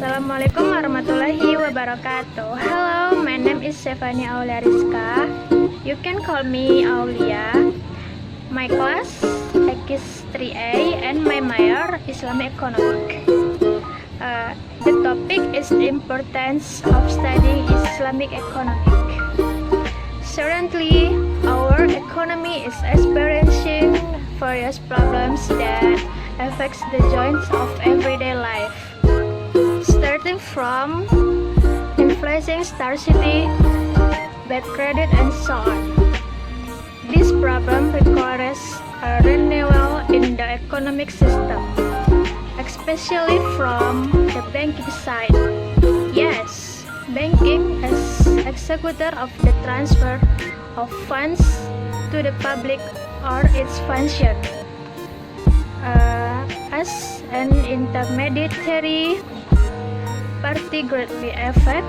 Assalamualaikum warahmatullahi wabarakatuh. Hello, my name is Stefania Aulia Rizka. You can call me Aulia. My class X3A and my major Islamic Economic. The topic is the importance of studying Islamic Economic. Currently, our economy is experiencing various problems that affects the joints of everyday life. Starting from inflation, scarcity, bad credit, and so on. This problem requires a renewal in the economic system, especially from the banking side. Yes, banking as executor of the transfer of funds to the public or its function. As an intermediary party greatly affect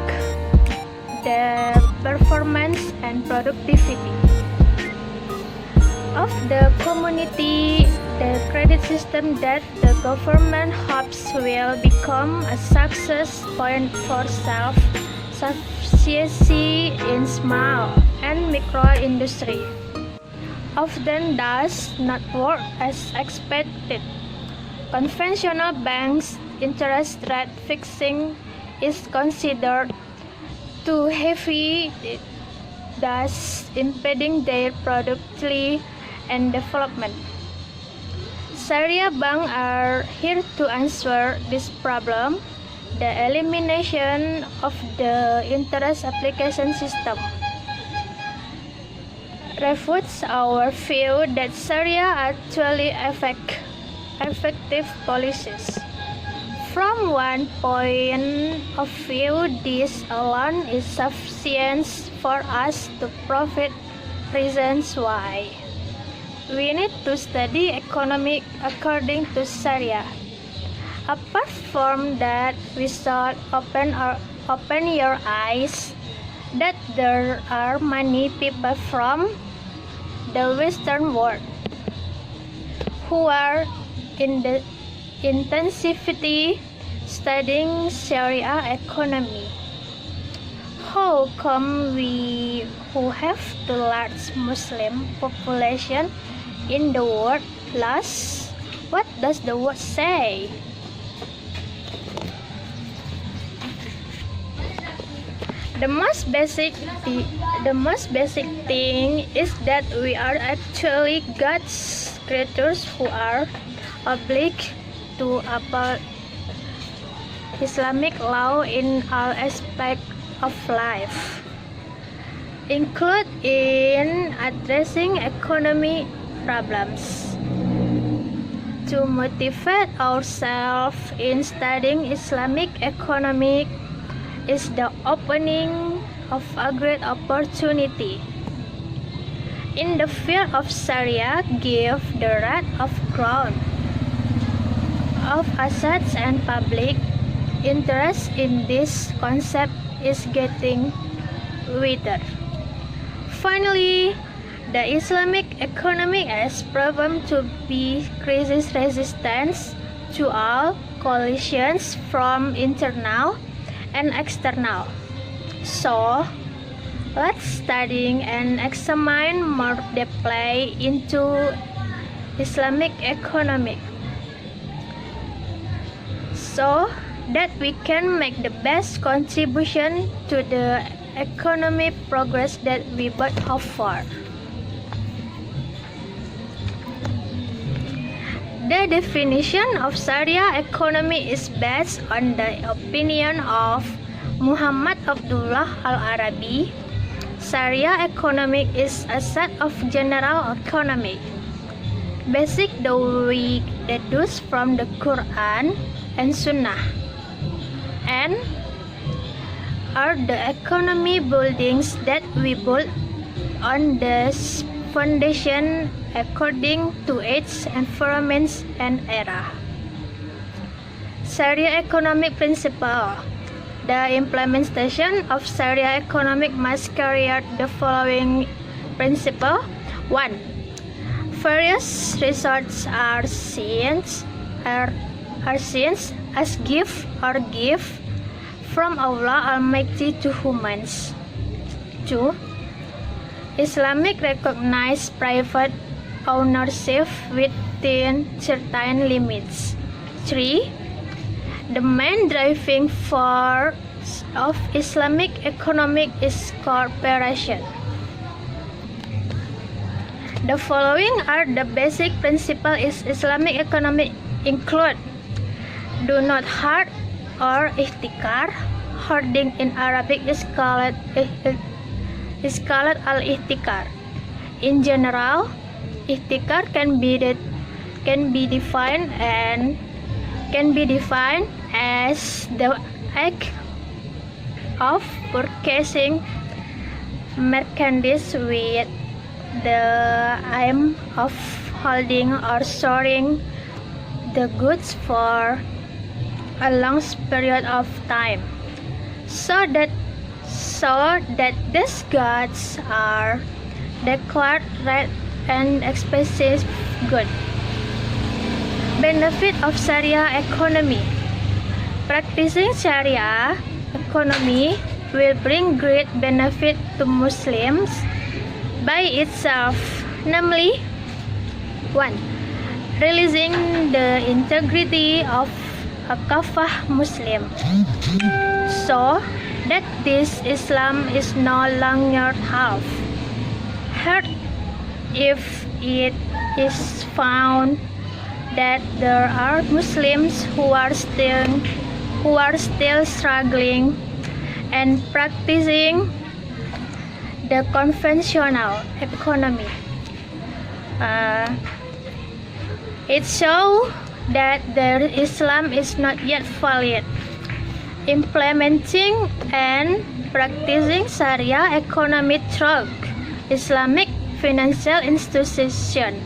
the performance and productivity of the community. The credit system that the government hopes will become a success point for self-sufficiency in small and micro industry often does not work as expected. Conventional banks' interest rate fixing is considered too heavy, thus impeding their productivity and development. Sharia banks are here to answer this problem, the elimination of the interest application system refutes our view that Sharia actually effective policies. From one point of view, this alone is sufficient for us to provide reasons why we need to study economic according to Sharia. Apart from that, we should open your eyes that there are many people from the Western world who are in the intensively studying Sharia economy. How come we, who have the large Muslim population in the world, lost? What does the word say? The most basic thing is that we are actually God's creatures who are obliged to uphold Islamic law in all aspects of life, including addressing economic problems. To motivate ourselves in studying Islamic economic is the opening of a great opportunity in the field of Sharia. Give the right of ground of assets and public interest in this concept is getting wider. Finally, the Islamic economy has proven to be crisis resistant to all collisions from internal and external. So, let's study and examine more deeply into Islamic economic, so that we can make the best contribution to the economic progress that we both hope for. The definition of Sharia economy is based on the opinion of Muhammad Abdullah Al-Arabi. Sharia economic is a set of general economy, basic that we deduce from the Quran and Sunnah, and are the economy buildings that we build on the foundation according to its environments and era. Sharia economic principle. The implementation of Sharia economic must carry out the following principle. 1. Various resorts are seen as gift or give from Allah Almighty to humans. 2. Islamic recognize private ownership within certain limits. 3. The main driving force of Islamic economic is cooperation. The following are the basic principles in Islamic economic include: do not hoard or ihtikar. Hoarding in Arabic is called al-ihtikar. In general, ihtikar can be defined as the act of purchasing merchandise with the aim of holding or storing the goods for a long period of time, so that these goods are declared rare and expensive good. Benefit of Sharia economy. Practicing Sharia economy will bring great benefit to Muslims by itself, namely: 1. Releasing the integrity of a kafah Muslim, so that this Islam is no longer half. Hurt if it is found that there are Muslims who are still struggling and practicing the conventional economy. It shows that their Islam is not yet valid. Implementing and practicing Sharia economy through Islamic financial institution,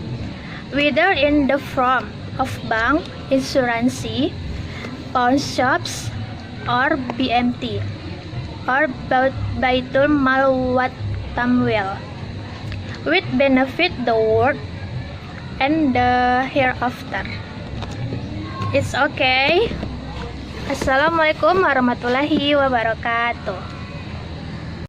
whether in the form of bank, insurance, pawn shops, or BMT, or Baitul Mal wat Tamwil, with benefit the world and the hereafter. It's okay. Assalamualaikum warahmatullahi wabarakatuh.